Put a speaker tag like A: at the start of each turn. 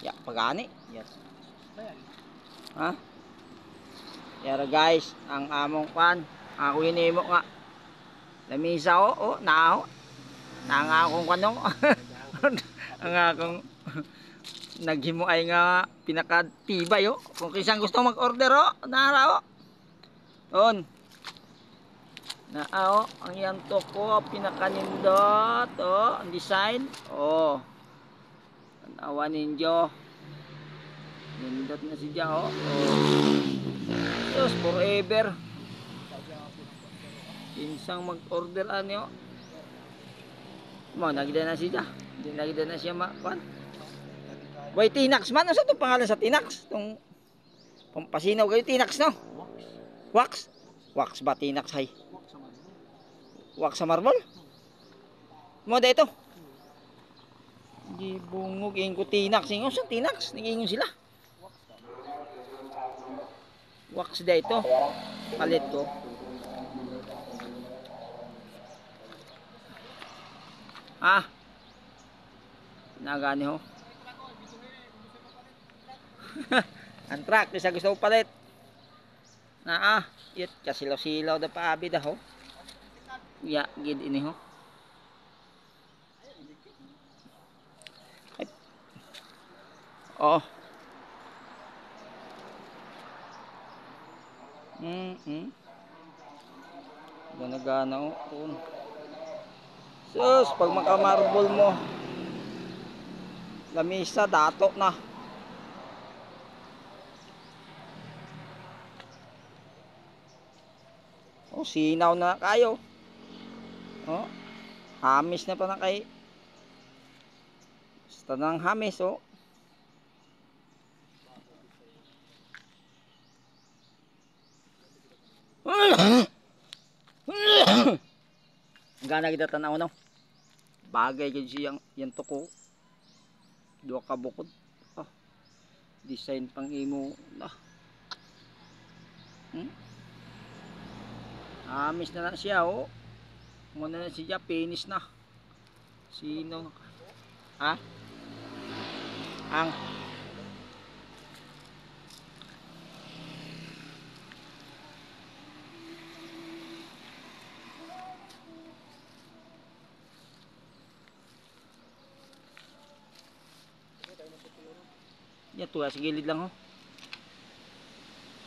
A: Ya, pagani. Yes. Ha? Yara guys, ang among pan. Ako hinimo nga. Lamisa o, nao. Nanga akong kanong. Ang akong naghimo ay nga pinakatibay o. Kung kisang gusto mag-order o, nara o. On. Naa o, ang yanto ko pinakanindot o, ang design. O. Tanawa ninyo. Nindot na siya o. Yes, forever. Kinsang mag-order ano. Mo nagida na siya. Hindi nagida na siya makuan. Way Tinax man, ano sa itong pangalan sa Tinax? Itong pampasinaw kayo Tinax no? Wax? Wax ba Tinax hay? Wax sa marble? Mo da ito. Di bungog yung ko Tinax. Yung sa Tinax, nag-iingon sila. Wax da ito. Palit ko. Ah. Nagani ho. Ang track sa gusto ko palit. Naa, yun kasilaw-silaw da paabi da ho. Ya, gid ini ho. Ay. Oh. Gana-gana ho. Sus, pag maka-marble mo, lamisa dato na. Oh, sinaw na kayo. Oh, hamis na pa na kay. Basta nang hamis oh. Gana kita tanaw no. Bagay gid siyang yan tuko. Duha ka bukod. Oh, design pang imo na. Hamis na siya oh. Muna na siya finish na. Sino? Ha? Ang yan tuwa sa gilid lang oh.